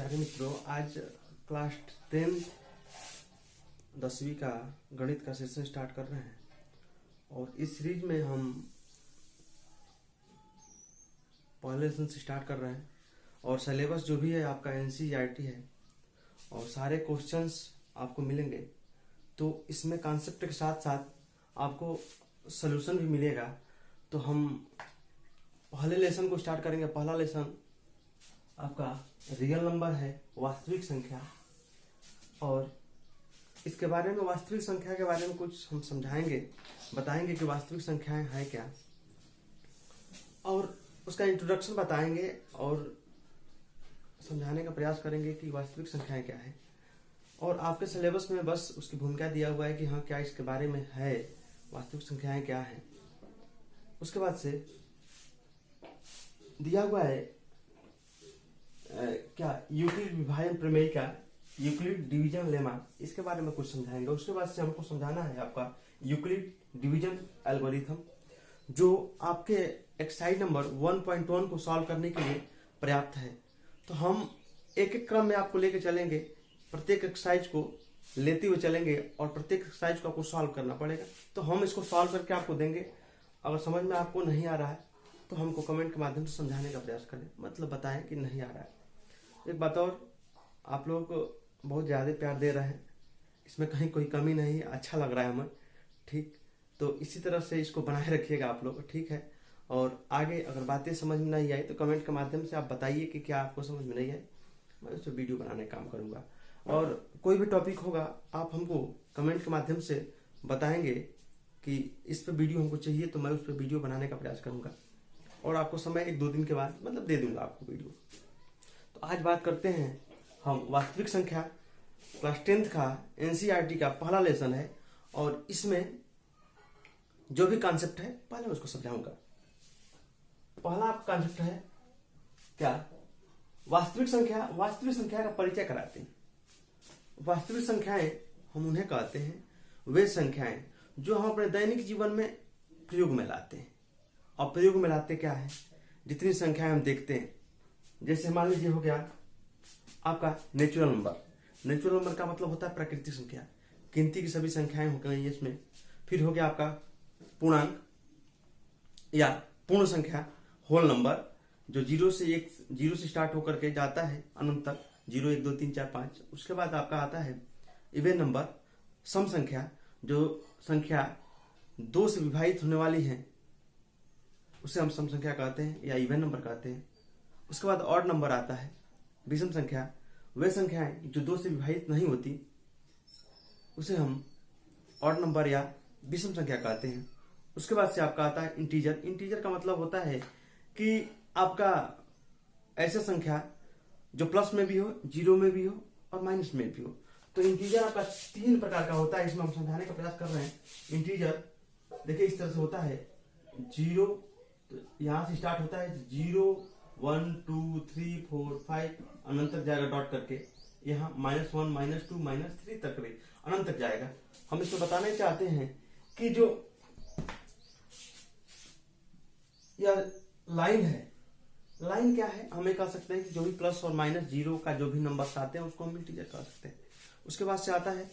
प्यारे मित्रों, आज क्लास 10 10वीं का गणित का सेशन स्टार्ट कर रहे हैं और इस सीरीज में हम पहले लेसन से स्टार्ट कर रहे हैं और सिलेबस जो भी है आपका एनसीईआरटी है और सारे क्वेश्चंस आपको मिलेंगे। तो इसमें कॉन्सेप्ट के साथ साथ आपको सॉल्यूशन भी मिलेगा। तो हम पहले लेसन को स्टार्ट करेंगे। पहला लेसन आपका रियल नंबर है, वास्तविक संख्या, और इसके बारे में वास्तविक संख्या के बारे में कुछ हम समझाएंगे, बताएंगे कि वास्तविक संख्याएं हैं क्या, और उसका इंट्रोडक्शन बताएंगे और समझाने का प्रयास करेंगे कि वास्तविक संख्याएं क्या है। और आपके सिलेबस में बस उसकी भूमिका दिया हुआ है कि हाँ क्या इसके बारे में है, वास्तविक संख्याएं क्या है। उसके बाद से दिया हुआ है क्या यूक्लिड विभाजन प्रमेय का यूक्लिड डिवीजन लेमा, इसके बारे में कुछ समझाएंगे। उसके बाद से हमको समझाना है आपका यूक्लिड डिवीजन एल्गोरिथम, जो आपके एक्सरसाइज नंबर 1.1 को सॉल्व करने के लिए पर्याप्त है। तो हम एक एक क्रम में आपको लेके चलेंगे, प्रत्येक एक्सरसाइज को लेते हुए चलेंगे और प्रत्येक एक्सरसाइज को आपको सॉल्व करना पड़ेगा। तो हम इसको सॉल्व करके आपको देंगे। अगर समझ में आपको नहीं आ रहा है तो हमको कमेंट के माध्यम से समझाने का प्रयास करें, मतलब बताएं कि नहीं आ रहा है। एक बात और, आप लोगों को बहुत ज़्यादा प्यार दे रहे हैं, इसमें कहीं कोई कमी नहीं है, अच्छा लग रहा है हमें, ठीक। तो इसी तरह से इसको बनाए रखिएगा आप लोग, ठीक है। और आगे अगर बातें समझ में नहीं आई तो कमेंट के माध्यम से आप बताइए कि क्या आपको समझ में नहीं आई, मैं उस पर वीडियो बनाने का काम करूँगा। और कोई भी टॉपिक होगा आप हमको कमेंट के माध्यम से बताएंगे कि इस पर वीडियो हमको चाहिए, तो मैं उस पर वीडियो बनाने का प्रयास करूँगा और आपको समय 1-2 दिन के बाद मतलब दे दूंगा आपको वीडियो। तो आज बात करते हैं हम वास्तविक संख्या, क्लास 10th का एनसीईआरटी का पहला लेसन है और इसमें जो भी कॉन्सेप्ट है पहले मैं उसको समझाऊंगा। पहला कॉन्सेप्ट है क्या, वास्तविक संख्या। वास्तविक संख्या का परिचय कराते हैं। वास्तविक संख्याएं हम उन्हें कहते हैं वे संख्याएं जो हम अपने दैनिक जीवन में प्रयोग में लाते हैं। और प्रयोग में लाते क्या है, जितनी संख्याएं हम देखते हैं, जैसे मान लीजिए हो गया आपका नेचुरल नंबर। नेचुरल नंबर का मतलब होता है प्राकृतिक संख्या, गिनती की सभी संख्याएं हो गई इसमें। फिर हो गया आपका पूर्णांक या पूर्ण संख्या, होल नंबर, जो 0 से स्टार्ट होकर के जाता है अनंत तक, 0 1 2 3 4 5। उसके बाद आपका आता है इवन नंबर, सम संख्या, जो संख्या 2 से विभाजित होने वाली है उसे हम सम संख्या कहते हैं या इवन नंबर कहते हैं। उसके बाद ऑड नंबर आता है, विषम संख्या, वे संख्याएं जो 2 से विभाजित नहीं होती उसे हम ऑड नंबर या विषम संख्या कहते हैं। उसके बाद से आपका आता है इंटीजर। इंटीजर का मतलब होता है कि आपका ऐसा संख्या जो प्लस में भी हो, जीरो में भी हो और माइनस में भी हो। तो इंटीजर आपका 3 प्रकार का होता है, इसमें हम समझाने का प्रयास कर रहे हैं। इंटीजर देखिए इस तरह से होता है, 0 तो यहां से स्टार्ट होता है 0 1 2 3 4 5 अनंत तक जाएगा डॉट करके, यहाँ -1 -2 -3 तक भी अनंत तक जाएगा। हम इसको बताना चाहते हैं कि जो यह लाइन है, लाइन क्या है, हमें कह सकते हैं कि जो भी प्लस और माइनस जीरो का जो भी नंबर आते हैं उसको हम इंटीजर कह सकते हैं। उसके बाद से आता है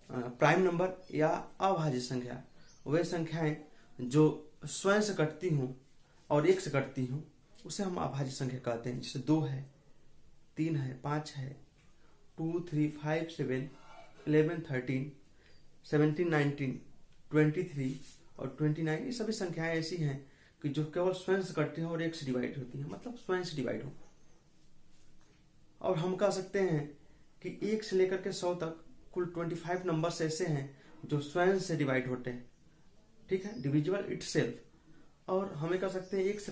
प्राइम नंबर या अभाज्य संख्या, वे संख्याएं जो स्वयं से कटती हूं और 1 से कटती हूं उसे हम अभाज्य संख्या कहते हैं। जैसे 2 है, 3 है, 5 है, 2 3 5 7 11 13 17 19 23 और 29, ये सभी संख्याएं ऐसी हैं कि जो केवल स्वयं से कटती हैं और 1 से डिवाइड होती हैं, मतलब स्वयं से डिवाइड हो। और हम कह सकते हैं कि 1 से लेकर के 100 तक कुल 25 नंबर्स ऐसे हैं जो स्वयं से डिवाइड होते हैं, ठीक है, डिविजिबल इटसेल्फ। और हमें कह सकते हैं 1 से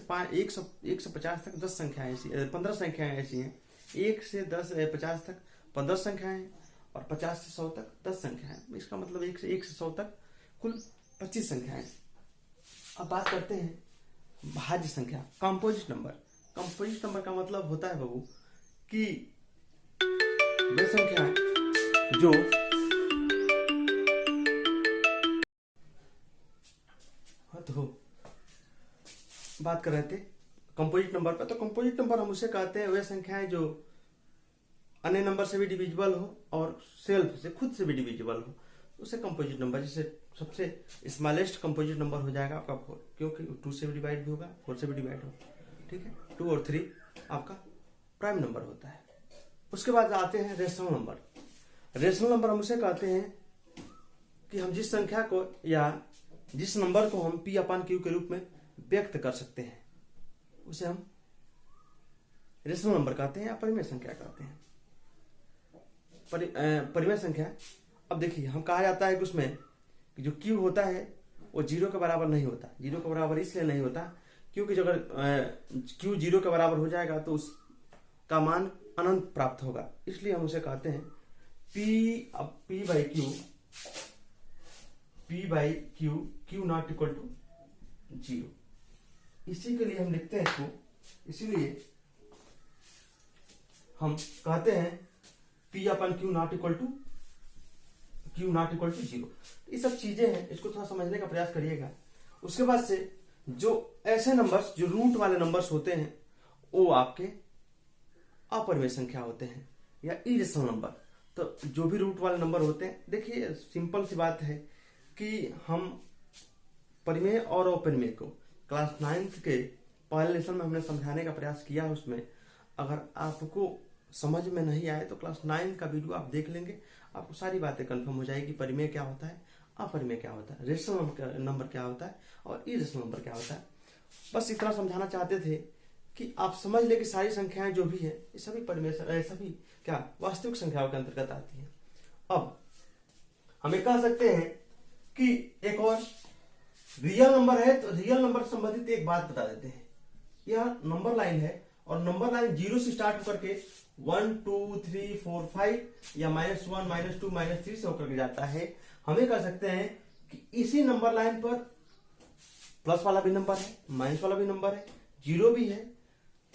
50 तक 10 संख्याएं ऐसी, 15 संख्याएं ऐसी हैं। 1 से 50 तक 15 संख्याएं हैं और 50 से 100 तक 10 संख्याएं। इसका मतलब 1 से 100 तक कुल 25 संख्याएं। अब बात करते हैं भाज्य संख्या, कंपोजिट नंबर। कंपोजिट नंबर का मतलब होता है बाबू कि वे संख्याएं जो तो बात कर रहे थे कंपोजिट नंबर पर। तो कंपोजिट नंबर हम उसे कहते हैं वे संख्याएं जो अन्य नंबर से भी डिविजिबल हो और सेल्फ से खुद से भी डिविजिबल हो, उसे कंपोजिट नंबर, जैसे सबसे स्मॉलेस्ट कंपोजिट नंबर हो जाएगा आपका 4, क्योंकि 2 से भी डिवाइड भी होगा, 4 से भी डिवाइड होगा, ठीक है। 2 और 3 आपका प्राइम नंबर होता है। उसके बाद आते हैं रेशनल नंबर। रेशनल नंबर हम उसे कहते हैं कि हम जिस संख्या को या जिस नंबर को हम P अपॉन Q के रूप में व्यक्त कर सकते हैं उसे हम रेशनल नंबर कहते हैं या परिमेय संख्या कहते हैं। परिमेय संख्या, अब देखिए हम कहा जाता है कि उसमें कि जो Q होता है वो 0 के बराबर नहीं होता। 0 के बराबर इसलिए नहीं होता क्योंकि अगर Q 0 के बराबर हो जाएगा तो उसका मान अनंत प्राप्त होगा, इसलिए हम उसे कहते हैं P by Q, Q not equal to 0। इसी के लिए हम लिखते हैं इसको, इसीलिए हम कहते हैं P upon Q not equal to 0। ये सब चीजें हैं, इसको थोड़ा समझने का प्रयास करिएगा। उसके बाद से जो ऐसे नंबर्स जो रूट वाले नंबर्स होते हैं वो आपके अपरिमेय संख्या होते हैं या इरेशनल नंबर। तो जो भी रूट वाले नंबर होते हैं, देखिए सिंपल सी बात है कि हम परिमेय और अपरिमेय को क्लास 9th के पहले लेसन में हमने समझाने का प्रयास किया है। उसमें अगर आपको समझ में नहीं आए तो क्लास 9 का वीडियो आप देख लेंगे, आपको सारी बातें कंफर्म हो जाएगी। परिमेय क्या होता है, अपरिमेय क्या होता है, रेशनल नंबर क्या होता है और इरेशनल नंबर क्या होता है। बस इतना समझाना चाहते थे कि आप समझ ले कि सारी संख्याएं जो भी है ये सभी परिमेय, सभी क्या वास्तविक संख्याओं के अंतर्गत आती है। अब हमें कह सकते हैं कि एक और रियल नंबर है, तो रियल नंबर संबंधित एक बात बता देते हैं। यह नंबर लाइन है और नंबर लाइन 0 से स्टार्ट होकर के 1 2 3 4 5 या -1 -2 -3 से होकर के जाता है। हमें कह सकते हैं कि इसी नंबर लाइन पर प्लस वाला भी नंबर है, माइनस वाला भी नंबर है, 0 भी है,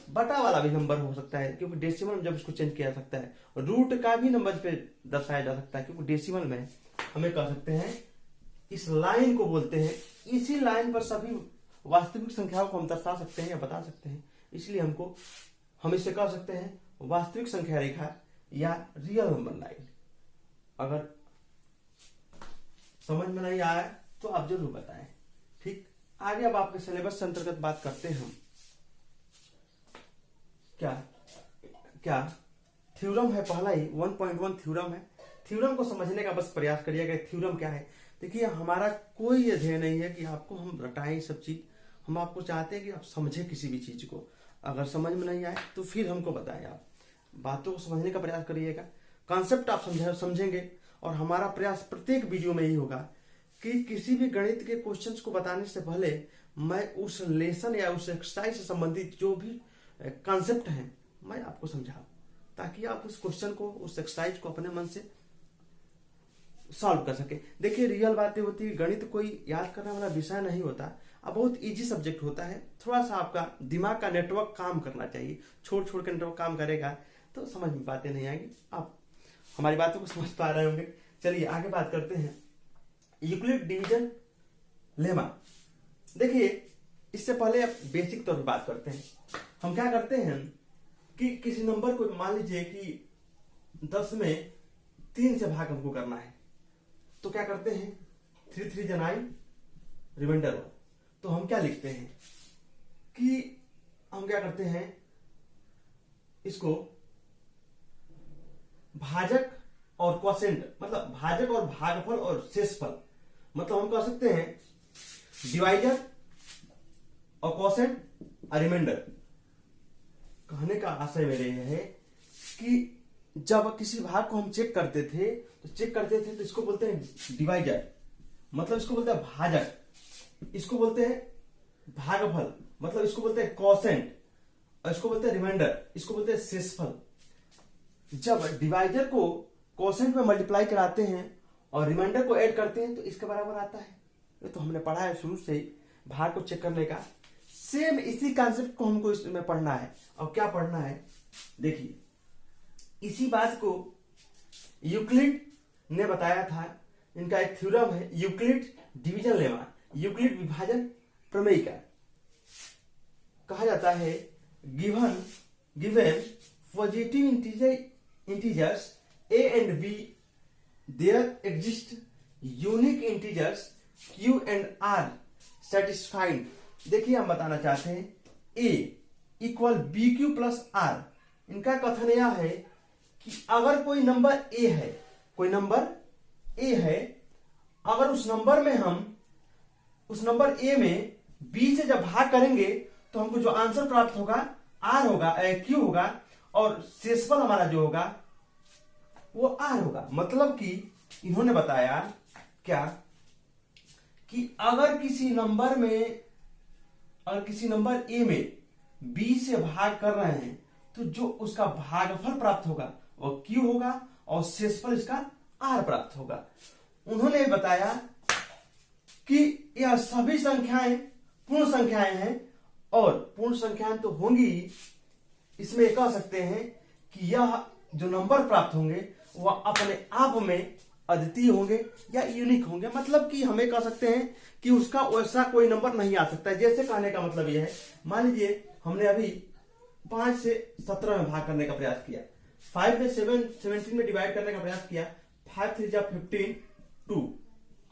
बटा वाला भी नंबर हो सकता है क्योंकि डेसिमल में जब इसको चेंज किया जा सकता है, और रूट का भी नंबर पे दर्शाया जा सकता है क्योंकि डेसिमल में हमें कह सकते हैं इस लाइन को बोलते हैं। इसी लाइन पर सभी वास्तविक संख्याओं को हम दर्शा सकते हैं या बता सकते हैं, इसलिए हम इसे कह सकते हैं वास्तविक संख्या रेखा या रियल नंबर लाइन। अगर समझ में नहीं आया तो आप जरूर बताएं, ठीक। आगे अब आपके सिलेबस से अंतर्गत बात करते हैं हम। क्या थ्योरम है, पहला ही 1.1 थ्योरम है। थ्योरम को समझने का बस प्रयास करिएगा। थ्योरम क्या है, देखिए हमारा कोई ये ध्येय नहीं है कि आपको हम रटाएं सब चीज, हम आपको चाहते हैं कि आप समझें किसी भी चीज को। अगर समझ में नहीं आए तो फिर हमको बताएं, आप बातों को समझने का प्रयास करिएगा, कॉन्सेप्ट आप समझेंगे। और हमारा प्रयास प्रत्येक वीडियो में ही होगा कि किसी भी गणित के क्वेश्चंस को बताने से पहले मैं उस लेसन या उस एक्सरसाइज से संबंधित जो भी कॉन्सेप्ट है मैं आपको समझाऊं, ताकि आप उस क्वेश्चन को, उस एक्सरसाइज को अपने मन से सॉल्व कर सके। देखिए रियल बातें होती है, गणित कोई याद करने वाला विषय नहीं होता, अब बहुत इजी सब्जेक्ट होता है। थोड़ा सा आपका दिमाग का नेटवर्क काम करना चाहिए, छोड़ के नेटवर्क काम करेगा तो समझ में बातें नहीं आएगी। आप हमारी बातों को समझ पा रहे होंगे। चलिए आगे बात करते हैं यूक्लिड डिवीजन लेमा। देखिए इससे पहले आप बेसिक तौर पर बात करते हैं। हम क्या करते हैं कि किसी नंबर को मान लीजिए कि 10 में 3 से भाग हमको करना है, तो क्या करते हैं 3 3 जा 9 रिमाइंडर 1। तो हम क्या लिखते हैं कि हम क्या करते हैं, इसको भाजक और क्वोशिएंट, मतलब भाजक और भागफल और शेषफल, मतलब हम कह सकते हैं डिवाइजर और क्वोशिएंट और रिमाइंडर। कहने का आशय मेरे यह है कि जब किसी भाग को हम चेक करते थे तो इसको बोलते हैं डिवाइजर, मतलब इसको बोलते हैं भाजक, इसको बोलते हैं भागफल, मतलब इसको बोलते हैं क्वोशिएंट, और इसको बोलते हैं रिमाइंडर, इसको बोलते हैं शेषफल। जब डिवाइजर को क्वोशिएंट में मल्टीप्लाई कराते हैं और रिमाइंडर को ऐड करते हैं तो इसके बराबर आता है। ये तो हमने पढ़ा है शुरू से ही, भाग को चेक करने का। सेम इसी कॉन्सेप्ट को हमको इसमें पढ़ना है। और क्या पढ़ना है, देखिए इसी बात को यूक्लिड ने बताया था। इनका एक थ्योरम है यूक्लिड डिवीजन लेमा, यूक्लिड विभाजन प्रमेय का। कहा जाता है given positive integer integers a and b, there exist unique integers q and r satisfied। देखिए हम बताना चाहते हैं a equal B Q plus R. इनका कथन यह है कि अगर कोई नंबर a है, कोई नंबर a है, अगर उस नंबर में हम उस नंबर a में b से जब भाग करेंगे तो हमको जो आंसर प्राप्त होगा r होगा, q होगा, और शेषफल हमारा जो होगा वो r होगा। मतलब कि इन्होंने बताया क्या कि अगर किसी नंबर a में b से भाग कर रहे हैं तो जो उसका भागफल प्राप्त होगा वो q होगा और शेषफल इसका r प्राप्त होगा। उन्होंने बताया कि यह सभी संख्याएं पूर्ण संख्याएं हैं, और पूर्ण संख्याएं तो होंगी ही, इसमें कह सकते हैं कि यह जो नंबर प्राप्त होंगे वह अपने आप में अद्वितीय होंगे या यूनिक होंगे। मतलब कि हमें कह सकते हैं कि उसका वैसा कोई नंबर नहीं आ सकता है। जैसे कहने का मतलब यह है, मान लीजिए हमने अभी 5 से 17 में भाग करने का प्रयास किया, 5 में 17 में डिवाइड करने का प्रयास किया, 5 3 जा 15 2।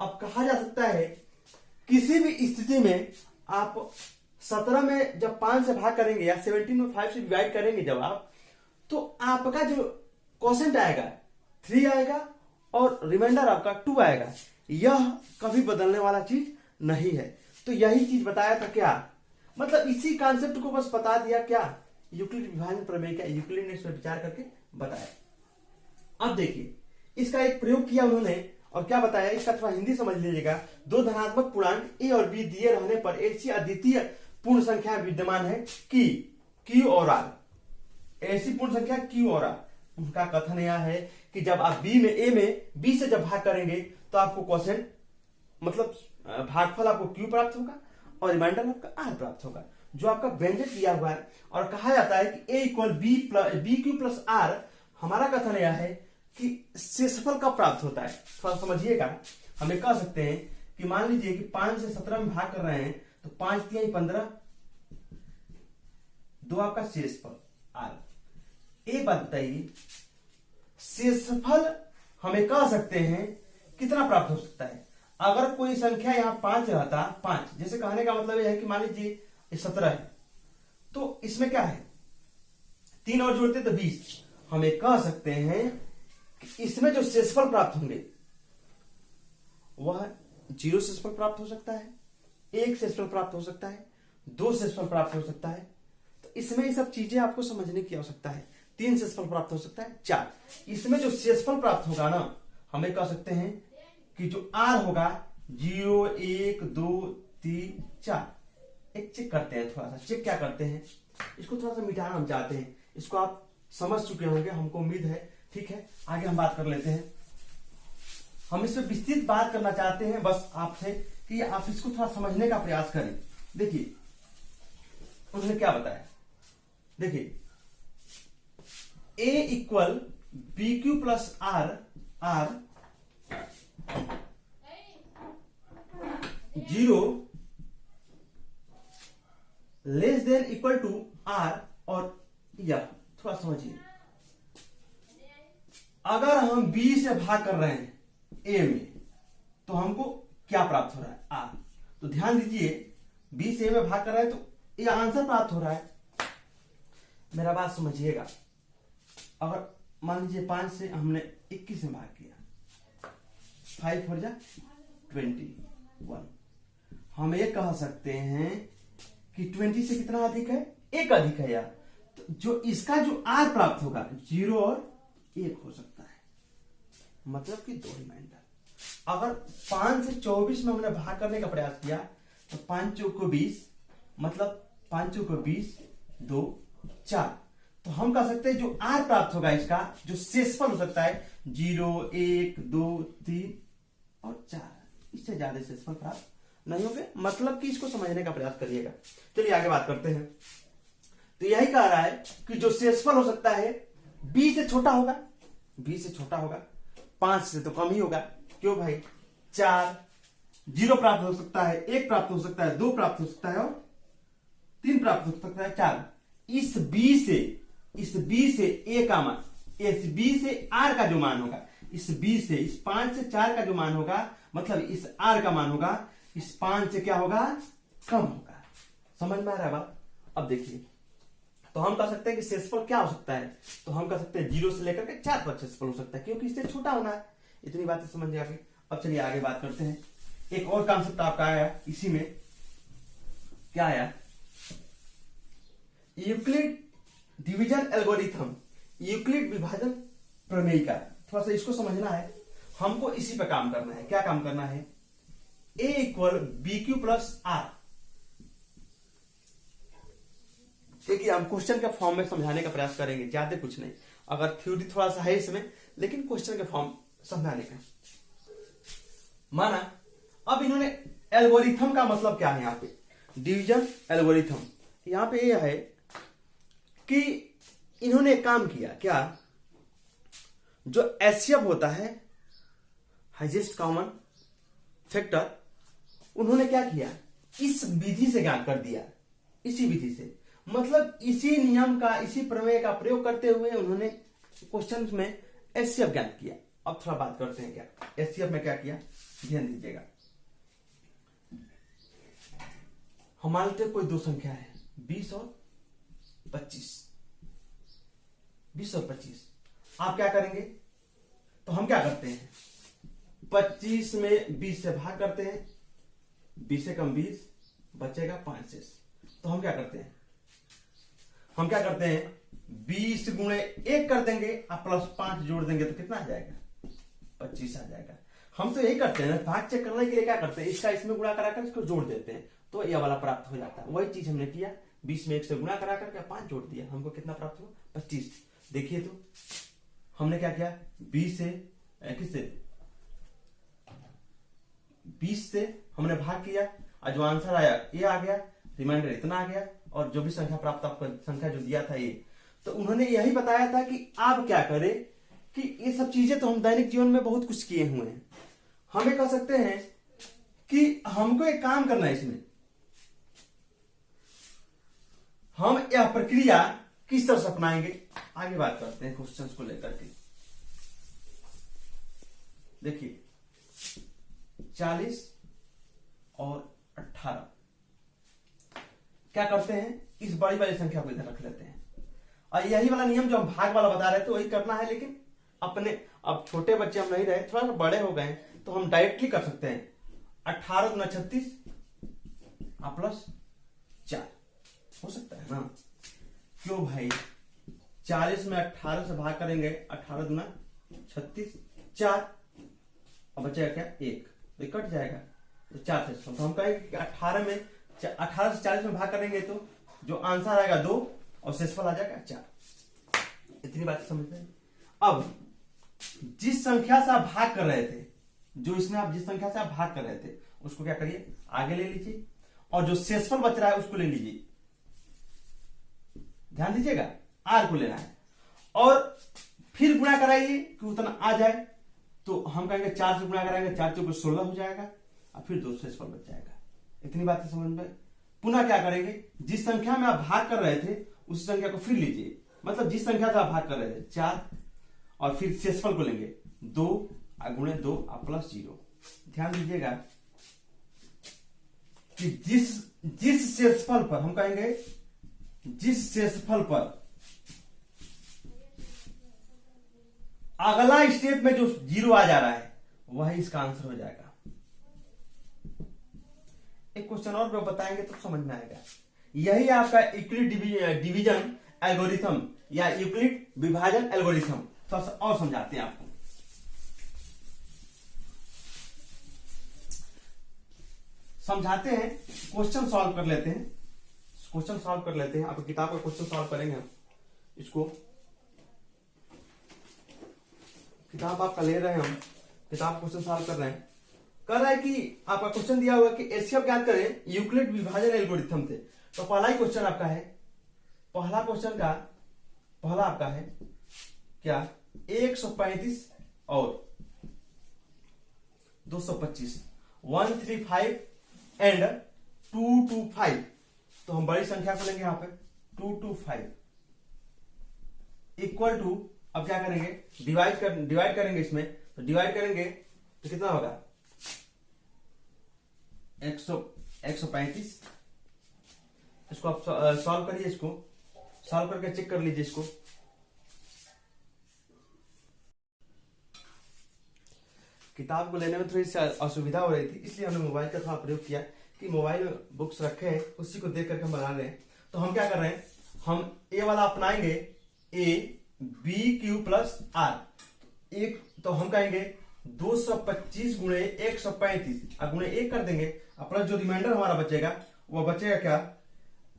अब कहा जा सकता है किसी भी स्थिति में आप 17 में जब 5 से भाग करेंगे या 17 में 5 से डिवाइड करेंगे जब आप, तो आपका जो क्वोशिएंट आएगा 3 आएगा और रिमाइंडर आपका 2 आएगा। यह कभी बदलने वाला चीज नहीं है। तो यही चीज बताया था क्या, मतलब इसी कॉन्सेप्ट को बस बता दिया क्या, यूक्लिड विभाजन प्रमेय का यूक्लिड ने इस पर विचार करके बताया। अब देखिए इसका एक प्रयोग किया उन्होंने और क्या बताया, इसका थोड़ा हिंदी समझ लीजिएगा। दो धनात्मक पूर्णांक a और b दिए रहने पर ऐसी अद्वितीय पूर्ण संख्या विद्यमान है कि q और r, ऐसी पूर्ण संख्या q और r। उनका कथन यह है कि जब आप a में b से जब भाग करेंगे तो आपको क्वोशिएंट मतलब भागफल आपको q प्राप्त होगा और रिमाइंडर आपका r प्राप्त होगा, जो आपका व्यंजक दिया हुआ है। और कहा जाता है कि a equal B Q plus r। हमारा कथन यह है कि शेषफल कब प्राप्त होता है, थोड़ा समझिएगा। हमें कह सकते हैं कि मान लीजिए कि 5 से 17 में भाग कर रहे हैं तो 5 3 15 2 आपका शेषफल r। एक बात बताइए, शेषफल हमें कह सकते हैं कितना प्राप्त हो सकता है। अगर कोई संख्या यहां 5 रहता, 5, जैसे कहने का मतलब यह है कि मान लीजिए 17 है तो इसमें क्या है 3 और जोड़ते तो 20। हमें कह सकते हैं कि इसमें जो शेषफल प्राप्त होंगे वह 0 शेषफल प्राप्त हो सकता है, 1 शेषफल प्राप्त हो सकता है, 2 शेषफल प्राप्त हो सकता है। तो इसमें ये सब चीजें आपको समझने की आवश्यकता है। 3 शेषफल प्राप्त हो सकता है, 4। इसमें जो शेषफल प्राप्त होगा ना, हमें कह सकते हैं कि जो r होगा 0 1 2 3 4। एक चेक करते हैं, थोड़ा सा चेक क्या करते हैं, इसको थोड़ा सा मिटाना हम चाहते हैं। इसको आप समझ चुके होंगे, हमको उम्मीद है। ठीक है, आगे हम बात कर लेते हैं। हम इस पर विस्तृत बात करना चाहते हैं बस आपसे कि आप इसको थोड़ा समझने का प्रयास करें। देखिए उन्होंने क्या बताया, देखिए a equal B Q plus r, r 0 less than equal to r। और यह थोड़ा समझिए, अगर हम b से भाग कर रहे हैं a में तो हमको क्या प्राप्त हो रहा है, r। तो ध्यान दीजिए, b से a में भाग कर रहे हैं तो यह आंसर प्राप्त हो रहा है। मेरा बात समझिएगा, अगर मान लीजिए 5 से हमने 21 में भाग किया, 5 4 जा 21, हम ये कह सकते हैं कि 20 से कितना अधिक है, 1 अधिक है यार। तो जो इसका जो r प्राप्त होगा 0 और 1 हो सकता है, मतलब कि 2 रिमाइंडर। अगर 5 से 24 में हमने भाग करने का प्रयास किया तो 5 चौक को 20, मतलब 5 चौक को 20 2 4। तो हम कह सकते हैं जो r प्राप्त होगा इसका जो शेषफल हो सकता है 0 1 2 3 और 4। इससे ज्यादा शेषफल प्राप्त नहीं होंगे, मतलब कि इसको समझने का प्रयास करिएगा। चलिए आगे बात करते हैं। तो यही कह रहा है कि जो शेषफल हो सकता है b से छोटा होगा, b से छोटा होगा, 5 से तो कम ही होगा। क्यों भाई, 4 0 प्राप्त हो सकता है, 1 प्राप्त हो सकता है, 2 प्राप्त हो सकता है और 3 प्राप्त हो सकता है, 4। इस b से a का मान इस b से r का जो मान होगा, इस b से, इस 5 से 4 का जो मान होगा, मतलब इस r का मान होगा इस 5 से क्या होगा, कम होगा। समझ में आ रहा है बात? अब देखिए, तो हम कह सकते हैं कि शेषफल क्या हो सकता है, तो हम कह सकते हैं 0 से लेकर के 4 तक शेषफल हो सकता है, क्योंकि इससे छोटा होना है। इतनी बातें समझ में आ गई। अब चलिए आगे बात करते हैं। एक और कॉन्सेप्ट आपका आया इसी में, क्या आया, यूक्लिड डिवीजन एल्गोरिथम, यूक्लिड विभाजन प्रमेय का। थोड़ा सा इसको समझना है, हमको इसी पे काम करना है। क्या काम करना है, a equal B Q plus R. देखिए हम क्वेश्चन के फॉर्म में समझाने का प्रयास करेंगे, ज्यादा कुछ नहीं। अगर थ्योरी थोड़ा सा है इसमें, लेकिन क्वेश्चन के फॉर्म समझाने का। माना अब इन्होंने एल्गोरिथम का मतलब क्या है, यहाँ पे डिवीजन एल्गोरिथम, यहाँ पे यह है कि इन्होंने एक काम किया, क्या, जो एचसीएफ होता है हाईएस्ट कॉमन फैक्टर, उन्होंने क्या किया, इस विधि से ज्ञात कर दिया। इसी विधि से, मतलब इसी नियम का, इसी प्रमेय का प्रयोग करते हुए उन्होंने क्वेश्चन में एचसीएफ ज्ञात किया। अब थोड़ा बात करते हैं, क्या एचसीएफ में क्या किया, ध्यान दीजिएगा। हमारे लिए कोई दो संख्या है 20 और 25, 20 और 25। आप क्या करेंगे, तो हम क्या करते हैं, 25 में 20 से भाग करते हैं, 20 से कम 20, बचेगा 5 शेष। तो हम क्या करते हैं, 20 गुणे 1 कर देंगे और प्लस 5 जोड़ देंगे तो कितना आ जाएगा, 25 आ जाएगा। हम तो यही करते हैं, भाग चेक करने के लिए क्या करते हैं, इसका इसमें गुणा करा कर इसको जोड़ देते हैं, तो यह वाला प्राप्त हो जाता है। वही चीज हमने किया, 20 में 1 से गुणा करा करके 5 जोड़ दिया, हमको कितना प्राप्त हुआ, 25। देखिए तो हमने क्या किया, 20 से किससे, 20 से हमने भाग किया और जो आंसर आया ये आ गया, रिमाइंडर इतना आ गया, और जो भी संख्या प्राप्त, आपको संख्या जो दिया था ये, तो उन्होंने यही बताया था कि आप क्या करें, कि ये सब चीजें तो हम दैनिक जीवन में बहुत कुछ किए हुए हैं। हमें कह सकते हैं कि हमको एक काम करना है, इसमें हम यह प्रक्रिया किस तरह से अपनाएंगे, आगे बात करते हैं क्वेश्चंस को लेकर के। देखिए 40 और 18, क्या करते हैं, इस बड़ी वाली संख्या को इधर रख लेते हैं, और यही वाला नियम जो हम भाग वाला बता रहे थे वही करना है। लेकिन अपने, अब छोटे बच्चे हम नहीं रहे, थोड़ा सा बड़े हो गए, तो हम डायरेक्टली कर सकते हैं 18 गुना 36 प्लस 4 हो सकता है ना। क्यों भाई, 40 में 18 से भाग करेंगे, 18 गुना 36 4, और बचेगा क्या 1, तो कट जाएगा, तो 4 से। तो हम कहेंगे 18 से 40 में भाग करेंगे तो जो आंसर आएगा 2 और शेषफल आ जाएगा 4। इतनी बात समझ में। अब जिस संख्या से आप भाग कर रहे थे, जो इसमें आप जिस संख्या से आप भाग कर रहे थे उसको क्या करिए, आगे ले लीजिए, और जो शेषफल बच रहा है उसको ले लीजिए। ध्यान दीजिएगा, आर को लेना है, और फिर गुणा कराइए कि उतना आ जाए। तो हम कहेंगे 4 से गुणा कराएंगे, 4 चौके 16 हो जाएगा, और फिर 2 शेषफल बच जाएगा। इतनी बातें समझ में। पुनः क्या करेंगे, जिस संख्या में आप भाग कर रहे थे उस संख्या को फिर लीजिए, मतलब जिस संख्या से आप भाग कर रहे थे 4, और फिर शेषफल को लेंगे 2 गुणे 2 प्लस 0। ध्यान दीजिएगा कि जिस शेषफल पर, हम कहेंगे जिस शेषफल पर अगला स्टेप में जो 0 आ जा रहा है वही इसका आंसर हो जाएगा। एक क्वेश्चन और बताएंगे तो समझ में आएगा। यही आपका यूक्लिड डिवीजन एल्गोरिथम या यूक्लिड विभाजन एल्गोरिथम। थोड़ा सा और समझाते हैं आपको। समझाते हैं, क्वेश्चन सॉल्व कर लेते हैं। क्वेश्चन सॉल्व कर लेते हैं, आपको किताब का क्वेश्चन सॉल्व करेंगे हम। इसको किताब आपका ले रहे हैं हम, किताब क्वेश्चन सॉल्व कर रहे हैं। कर रहा है कि आपका क्वेश्चन दिया हुआ कि एचसीएफ ज्ञात करें यूक्लिड विभाजन एल्गोरिथम से। तो पहला ही क्वेश्चन आपका है, पहला क्वेश्चन का पहला आपका है क्या, 135 और 225, 135 एंड 225। तो हम बड़ी संख्या को लेंगे यहां पे 225 इक्वल टू, अब क्या करेंगे, डिवाइड करेंगे इसमें, तो डिवाइड करेंगे तो कितना होगा 135। इसको आप सॉल्व करिए, इसको सॉल्व करके चेक कर लीजिए। इसको किताब को लेने में थोड़ी सी असुविधा हो रही थी, इसलिए हमने मोबाइल का थोड़ा प्रयोग किया कि मोबाइल में बुक्स रखे हैं, उसी को देख करके हम बना रहे हैं। तो हम क्या कर रहे हैं, हम ए वाला अपनाएंगे, A B Q plus R. एक तो हम कहेंगे 225 गुणे 135, अब गुणे 1 कर देंगे, अब प्लस जो रिमाइंडर हमारा बचेगा वो बचेगा क्या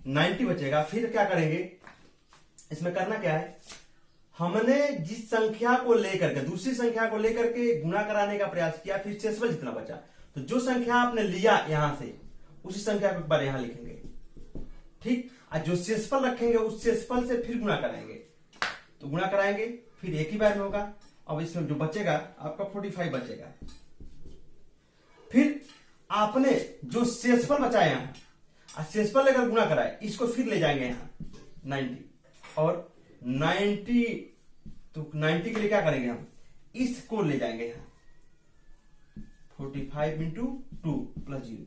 90 बचेगा। फिर क्या करेंगे, इसमें करना क्या है, हमने जिस संख्या को लेकर के दूसरी संख्या को लेकर के गुणा कराने का प्रयास किया, फिर शेषफल जितना बचा, तो जो संख्या आपने लिया यहां से उसी संख्या को एक बार यहां लिखेंगे, ठीक। और जो शेषफल रखेंगे उस शेषफल से फिर गुणा कराएंगे, तो गुणा कराएंगे फिर एक ही बार में होगा। अब इसमें जो बचेगा आपका 45 बचेगा। फिर आपने जो शेषफल बचाया यहां, शेषफल लेकर गुणा कराए, इसको फिर ले जाएंगे यहां 90, और 90 तो 90 के लिए क्या करेंगे हम, इसको ले जाएंगे यहां 45 इंटू 2 प्लस 0।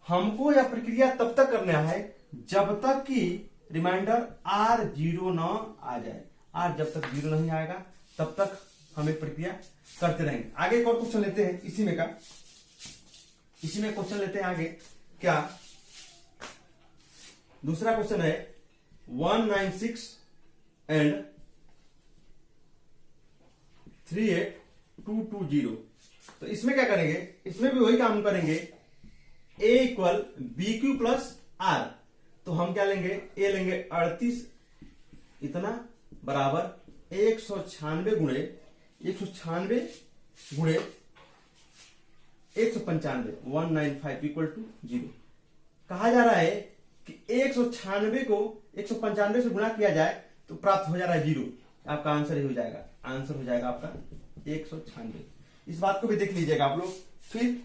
हमको यह प्रक्रिया तब तक करना है जब तक कि रिमाइंडर R 0 न आ जाए। R जब तक 0 नहीं आएगा तब तक हम एक प्रक्रिया करते रहेंगे। आगे एक और क्वेश्चन लेते हैं इसी में क्वेश्चन लेते हैं आगे। क्या दूसरा क्वेश्चन है 196 एंड 38220। तो इसमें क्या करेंगे, इसमें भी वही काम करेंगे, a equal B Q plus R. तो हम क्या लेंगे, a लेंगे 38 इतना बराबर 196 गुणे 195 195 इक्वल टू 0। कहा जा रहा है कि 196 को 195 से गुणा किया जाए तो प्राप्त हो जा रहा है 0। आपका आंसर ही हो जाएगा, आंसर हो जाएगा आपका 196। इस बात को भी देख लीजिएगा आप लोग। फिर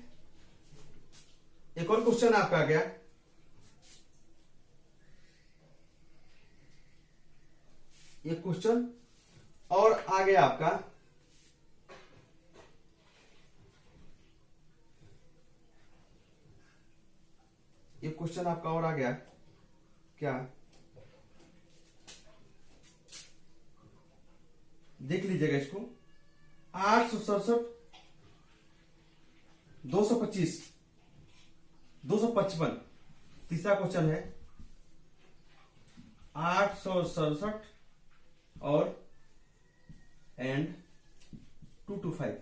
एक और क्वेश्चन आपका आ गया, ये क्वेश्चन और आ गया आपका ये क्वेश्चन आपका और आ गया क्या, देख लीजिएगा इसको। 867 225 255। तीसरा क्वेश्चन है 867 और एंड 225।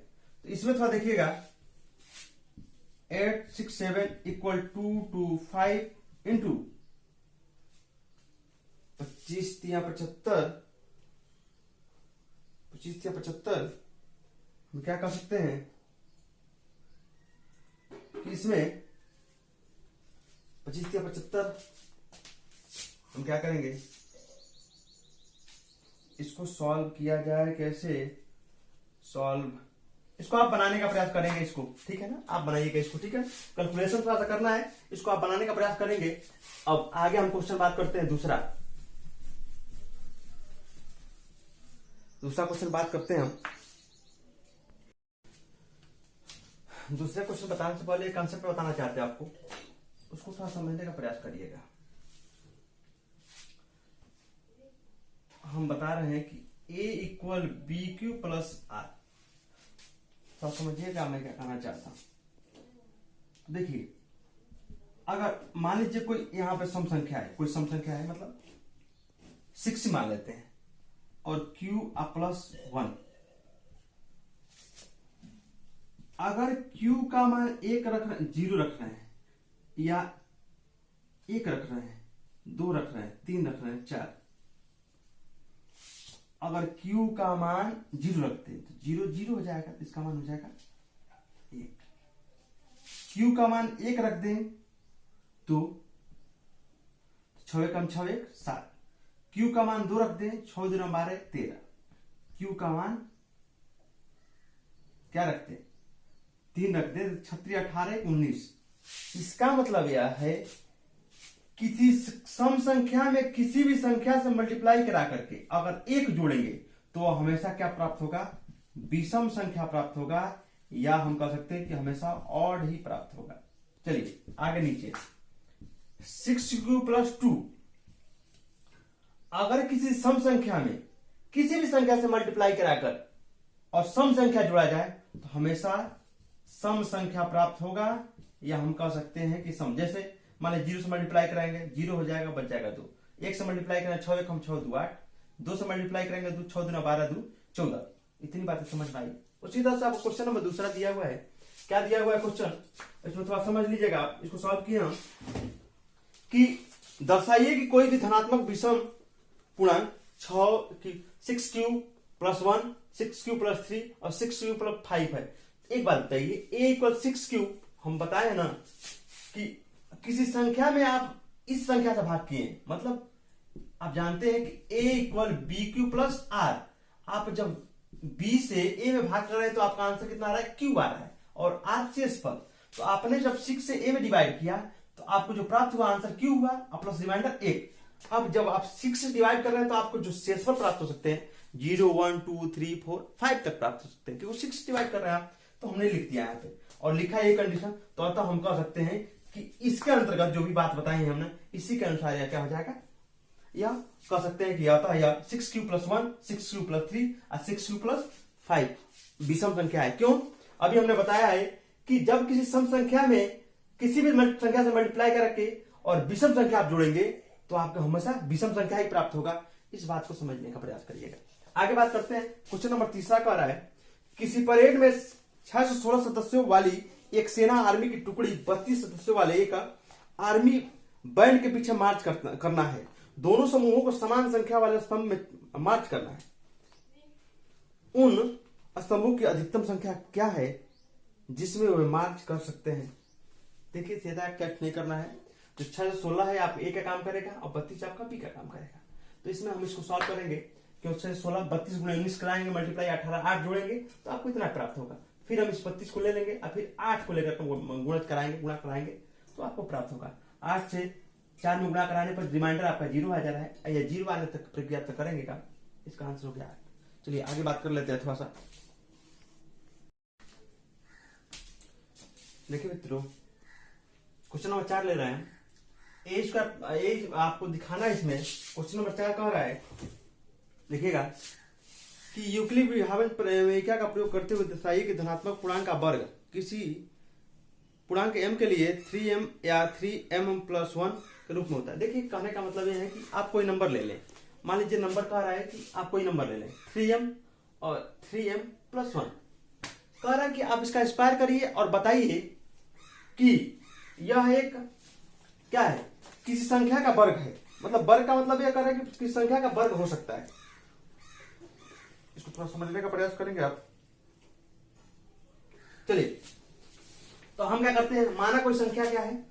तो इसमें थोड़ा देखिएगा 867 इक्वल 225 इंटू 25 या 75, 25 या 75। हम क्या कर सकते हैं कि इसमें 25 या 75 हम क्या करेंगे, इसको सॉल्व किया जाए। कैसे सॉल्व, इसको आप बनाने का प्रयास करेंगे इसको, ठीक है ना, आप बनाइएगा इसको, ठीक है। कैलकुलेशन थोड़ा सा करना है, इसको आप बनाने का प्रयास करेंगे। अब आगे हम क्वेश्चन बात करते हैं दूसरा क्वेश्चन बात करते हैं हम। दूसरे क्वेश्चन बताने से पहले एक कॉन्सेप्ट बताना चाहते हैं आपको, उसको थोड़ा समझने का प्रयास करिएगा। हम बता रहे हैं कि a equal B Q plus R. तो समझिएगा मैं क्या कहना चाहता हूं। देखिए, अगर मान लीजिए कोई यहां पे सम संख्या है, कोई सम संख्या है मतलब 6 मान लेते हैं, और q प्लस 1। अगर q का मान 1 रखना, 0 रखना है, या 1 रख रहे हैं, 2 रख रहे हैं, 3 रख रहे हैं, 4। अगर q का मान 0 रखते हैं तो 0 0 हो जाएगा, इसका मान हो जाएगा 1। q का मान 1 रख दें तो 6 कम 6 1 7। q का मान 2 रख दें, 6 2 12 13। q का मान क्या रखते हैं, 3 रख दें, 36 18 19। इसका मतलब यह है किसी सम संख्या में किसी भी संख्या से मल्टीप्लाई करा करके अगर 1 जोड़ेंगे तो हमेशा क्या प्राप्त होगा, विषम संख्या प्राप्त होगा, या हम कह सकते हैं कि हमेशा ऑड ही प्राप्त होगा। चलिए आगे नीचे 6q प्लस 2, अगर किसी सम संख्या में किसी भी संख्या से मल्टीप्लाई कराकर और सम संख्या जोड़ा जाए तो हमेशा सम संख्या प्राप्त होगा, या हम कह सकते हैं कि सम। जैसे मान लीजिए 0 से मल्टीप्लाई कराएंगे 0 हो जाएगा, बच जाएगा 2। 1 से मल्टीप्लाई करेंगे 6 1 हम 6 2 8, 2 से मल्टीप्लाई करेंगे 2 6 2 12 2 14। इतनी बातें समझ में आई। उसी तरह से आपको क्वेश्चन नंबर दूसरा दिया हुआ है। क्या दिया हुआ है क्वेश्चन, इसमें थोड़ा समझ लीजिएगा। आप इसको सॉल्व किए हम कि दर्शाइए कि कोई भी धनात्मक विषम पूर्णांक 6q प्लस 1, 6q प्लस 3 और 6q प्लस 5 है। एक बात बताइए, a इक्वल 6q हम बताए ना कि किसी संख्या में आप इस संख्या से भाग किए, मतलब आप जानते हैं कि a equal B Q plus R. आप जब b से a में भाग कर रहे हैं तो आपका आंसर कितना आ रहा है, q आ रहा है, और r शेष पद। तो आपने जब 6 से a में डिवाइड किया तो आपको जो प्राप्त हुआ आंसर q हुआ और प्लस रिमाइंडर 1। अब जब आप 6 से डिवाइड कर रहे हैं तो आपको जो शेषफल प्राप्त हो सकते हैं 0 1 2 3 4 5 तक प्राप्त हो सकते हैं, क्योंकि 6 से डिवाइड कर रहे हैं आप। तो हमने लिख दिया यहाँ पे और लिखा है ये कंडीशन। तो अतः हम कह सकते हैं कि इसके अंतर्गत जो भी बात बताई है हमने, इसी के अनुसार यह क्या हो जाएगा, या कह सकते हैं कि या 6q प्लस 1, 6q प्लस 3 और 6q प्लस 5 विषम संख्या है। क्यों, अभी हमने बताया है कि जब किसी सम संख्या में किसी भी संख्या से मल्टीप्लाई करके और विषम संख्या आप जोड़ेंगे तो आपको हमेशा विषम संख्या ही प्राप्त होगा। इस बात को समझने का प्रयास करिएगा। आगे बात करते हैं। क्वेश्चन नंबर तीसरा कह रहा है, किसी परेड में 6 से 16 सदस्यों वाली एक सेना आर्मी की टुकड़ी 32 सदस्यों वाले एक आर्मी बैंड के पीछे मार्च करना है। दोनों समूहों को समान संख्या वाले स्तंभ में मार्च करना है। उन स्तंभों की अधिकतम संख्या क्या है जिसमें वे मार्च कर सकते हैं। देखिए सीधा कैट नहीं करना है। जो 6 से 16 है आप ए का काम करेगा और 32 आपका बी का काम करेगा। तो इसमें हम इसको सॉल्व करेंगे कि 6 से 16 32 गुणा 19 कराएंगे, मल्टीप्लाई 18 8 जोड़ेंगे तो आपको इतना प्राप्त होगा। फिर हम इस 32 को ले लेंगे और फिर 8 को लेकर गुणा कराएंगे तो आपको प्राप्त होगा। 8 से 4 में गुणा कराने पर रिमाइंडर आपका 0 आ जा रहा है, या 0 आने तक प्रक्रिया तक करेंगे का इसका आंसर हो गया 8। चलिए आगे बात कर लेते हैं थोड़ा सा। देखिए मित्रों, क्वेश्चन नंबर 4 ले रहे हैं। एज आपको दिखाना है। इसमें क्वेश्चन नंबर 4 कह रहा है, देखिएगा कि यूक्लिड विभाजन प्रमेयिका का प्रयोग करते हुए दर्शाइए कि धनात्मक पूर्णांक का वर्ग किसी पूर्णांक m के लिए 3m या 3m प्लस 1 के रूप में होता है। देखिए कहने का मतलब यह है कि आप कोई नंबर ले लें। मान लीजिए नंबर कह रहा है कि आप कोई नंबर ले लें 3m और 3m प्लस 1। कह रहा है कि आप इसका स्क्वायर करिए और बताइए कि यह एक क्या है, किसी संख्या का वर्ग है। मतलब वर्ग का मतलब यह कर रहा है कि किसी संख्या का वर्ग हो सकता है। इसको थोड़ा समझने का प्रयास करेंगे आप। चलिए तो हम क्या करते हैं, माना कोई संख्या क्या है,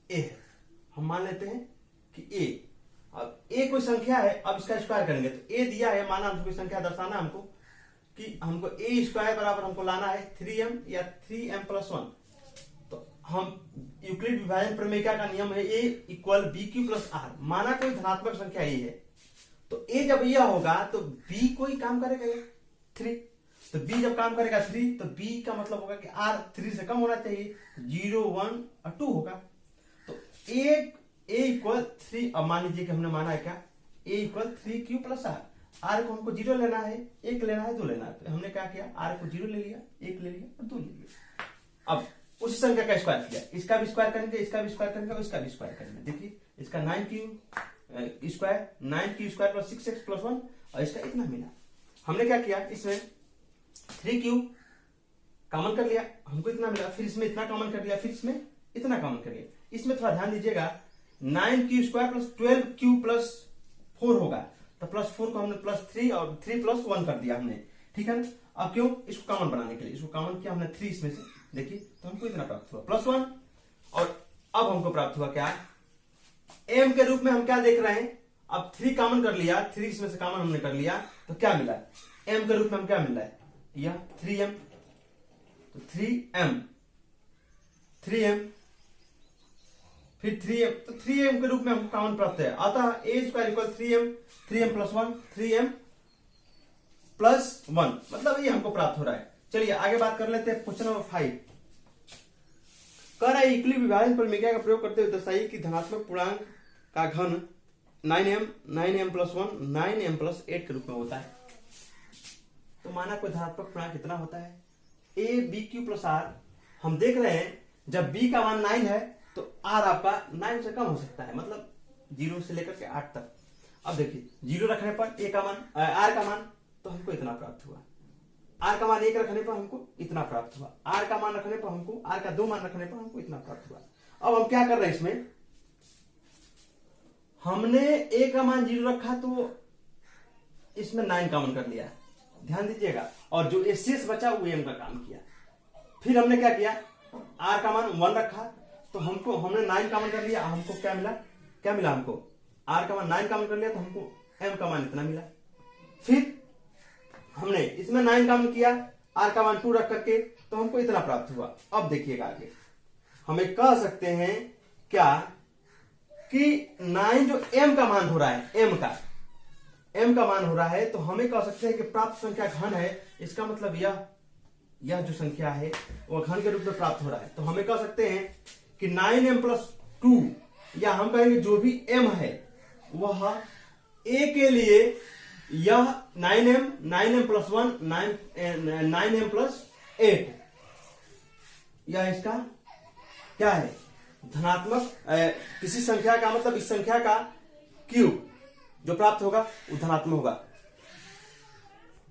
ए है। हम मान लेते हैं कि ए। अब ए कोई संख्या है, अब इसका स्क्वायर करेंगे तो ए दिया है, माना हमको कोई संख्या दर्शाना हमको कि हमको ए स्क्वायर बराबर हमको लाना है 3m या 3m प्लस 1। तो हम यूक्लिड विभाजन प्रमेयिका का नियम है a equal B Q plus r. माना कोई धनात्मक संख्या ए है तो ए जब यह होगा तो बी कोई काम करेगा 3। तो बी जब काम करेगा 3 तो बी का मतलब होगा कि आर 3 से कम होना चाहिए, 0 1 और 2 होगा। तो ए इक्वल 3। अब मान लीजिए कि हमने माना है क्या, ए इक्वल 3q प्लस आर को हमको 0 लेना है, 1 लेना है, 2 लेना है। तो हमने क्या किया, आर को 0 ले लिया, 1 ले लिया और 2 ले लिया। अब उसी संख्या का स्क्वायर किया, इसका भी स्क्वायर करेंगे, इसका भी स्क्वायर करेंगे और इसका भी स्क्वायर करेंगे। देखिए इसका 9q square plus 6x plus 1 और इसका इतना मिला। हमने क्या किया, इसमें 3q कॉमन कर लिया, हमको इतना मिला। फिर इसमें इतना कॉमन कर लिया, फिर इसमें इतना कॉमन कर लिया। इसमें थोड़ा ध्यान दीजिएगा, 9q square plus 12q plus 4 होगा। तो प्लस 4 को हमने प्लस 3 और 3 प्लस 1 कर दिया हमने, ठीक है ना। अब क्यों, इसको कॉमन बनाने के लिए इसको कॉमन किया हमने 3 इसमें से। देखिए तो हमको इतना प्राप्त हुआ प्लस 1। और अब हमको प्राप्त हुआ क्या, m के रूप में हम क्या देख रहे हैं। अब 3 कॉमन कर लिया, 3 इसमें से कॉमन हमने कर लिया तो क्या मिला, m के रूप में हम क्या मिल रहा है, यह 3m। तो 3m फिर 3m, तो 3m के रूप में हमको कॉमन प्राप्त है। अतः a square equal 3m plus 1, 3m +1, मतलब ये हमको प्राप्त हो रहा है। चलिए आगे बात कर लेते हैं। क्वेश्चन नंबर 5 कह रहा है यूक्लिड विभाजन प्रमेय का प्रयोग करते हुए दर्शाइए कि धनात्मक पूर्णांक का घन 9m 9m + 1 9m + 8 के रूप में होता है। तो माना कोई धनात्मक पूर्णांक कितना होता है, a/b³ + r। हम देख रहे हैं जब b का मान 9 है तो r आपका 9 से कम हो सकता है, मतलब 0 से लेकर के 8 तक। अब देखिए 0 रखने पर r का मान तो हमको इतना प्राप्त हुआ, r का मान 1 रखने पर हमको इतना प्राप्त हुआ, r का मान रखने पर हमको r का 2 मान रखने पर हमको इतना प्राप्त हुआ। अब हम क्या कर रहे हैं, इसमें हमने a का मान 0 रखा तो इसमें 9 कॉमन कर लिया, ध्यान दीजिएगा, और जो शेष बचा वो m का काम किया। फिर हमने क्या किया, r का मान 1 रखा तो हमने 9 कॉमन कर लिया, हमको क्या मिला हमको r का मान 9 कॉमन कर लिया तो हमको m का मान इतना मिला। फिर हमने इसमें 9 कॉमन किया, r का मान 2 रख करके तो हमको इतना प्राप्त हुआ। अब देखिएगा आगे हमें कह सकते हैं क्या कि 9 जो m का मान हो रहा है, m का मान हो रहा है, तो हमें कह सकते हैं कि प्राप्त संख्या घन है। इसका मतलब यह जो संख्या है वह घन के रूप में प्राप्त हो रहा है। तो हमें कह सकते हैं कि 9m + 2, या हम कहेंगे जो भी m है वह a के लिए यह 9m + 1 9m + 8, यह इसका क्या है, धनात्मक किसी संख्या का, मतलब इस संख्या का क्यूब जो प्राप्त होगा वो धनात्मक होगा।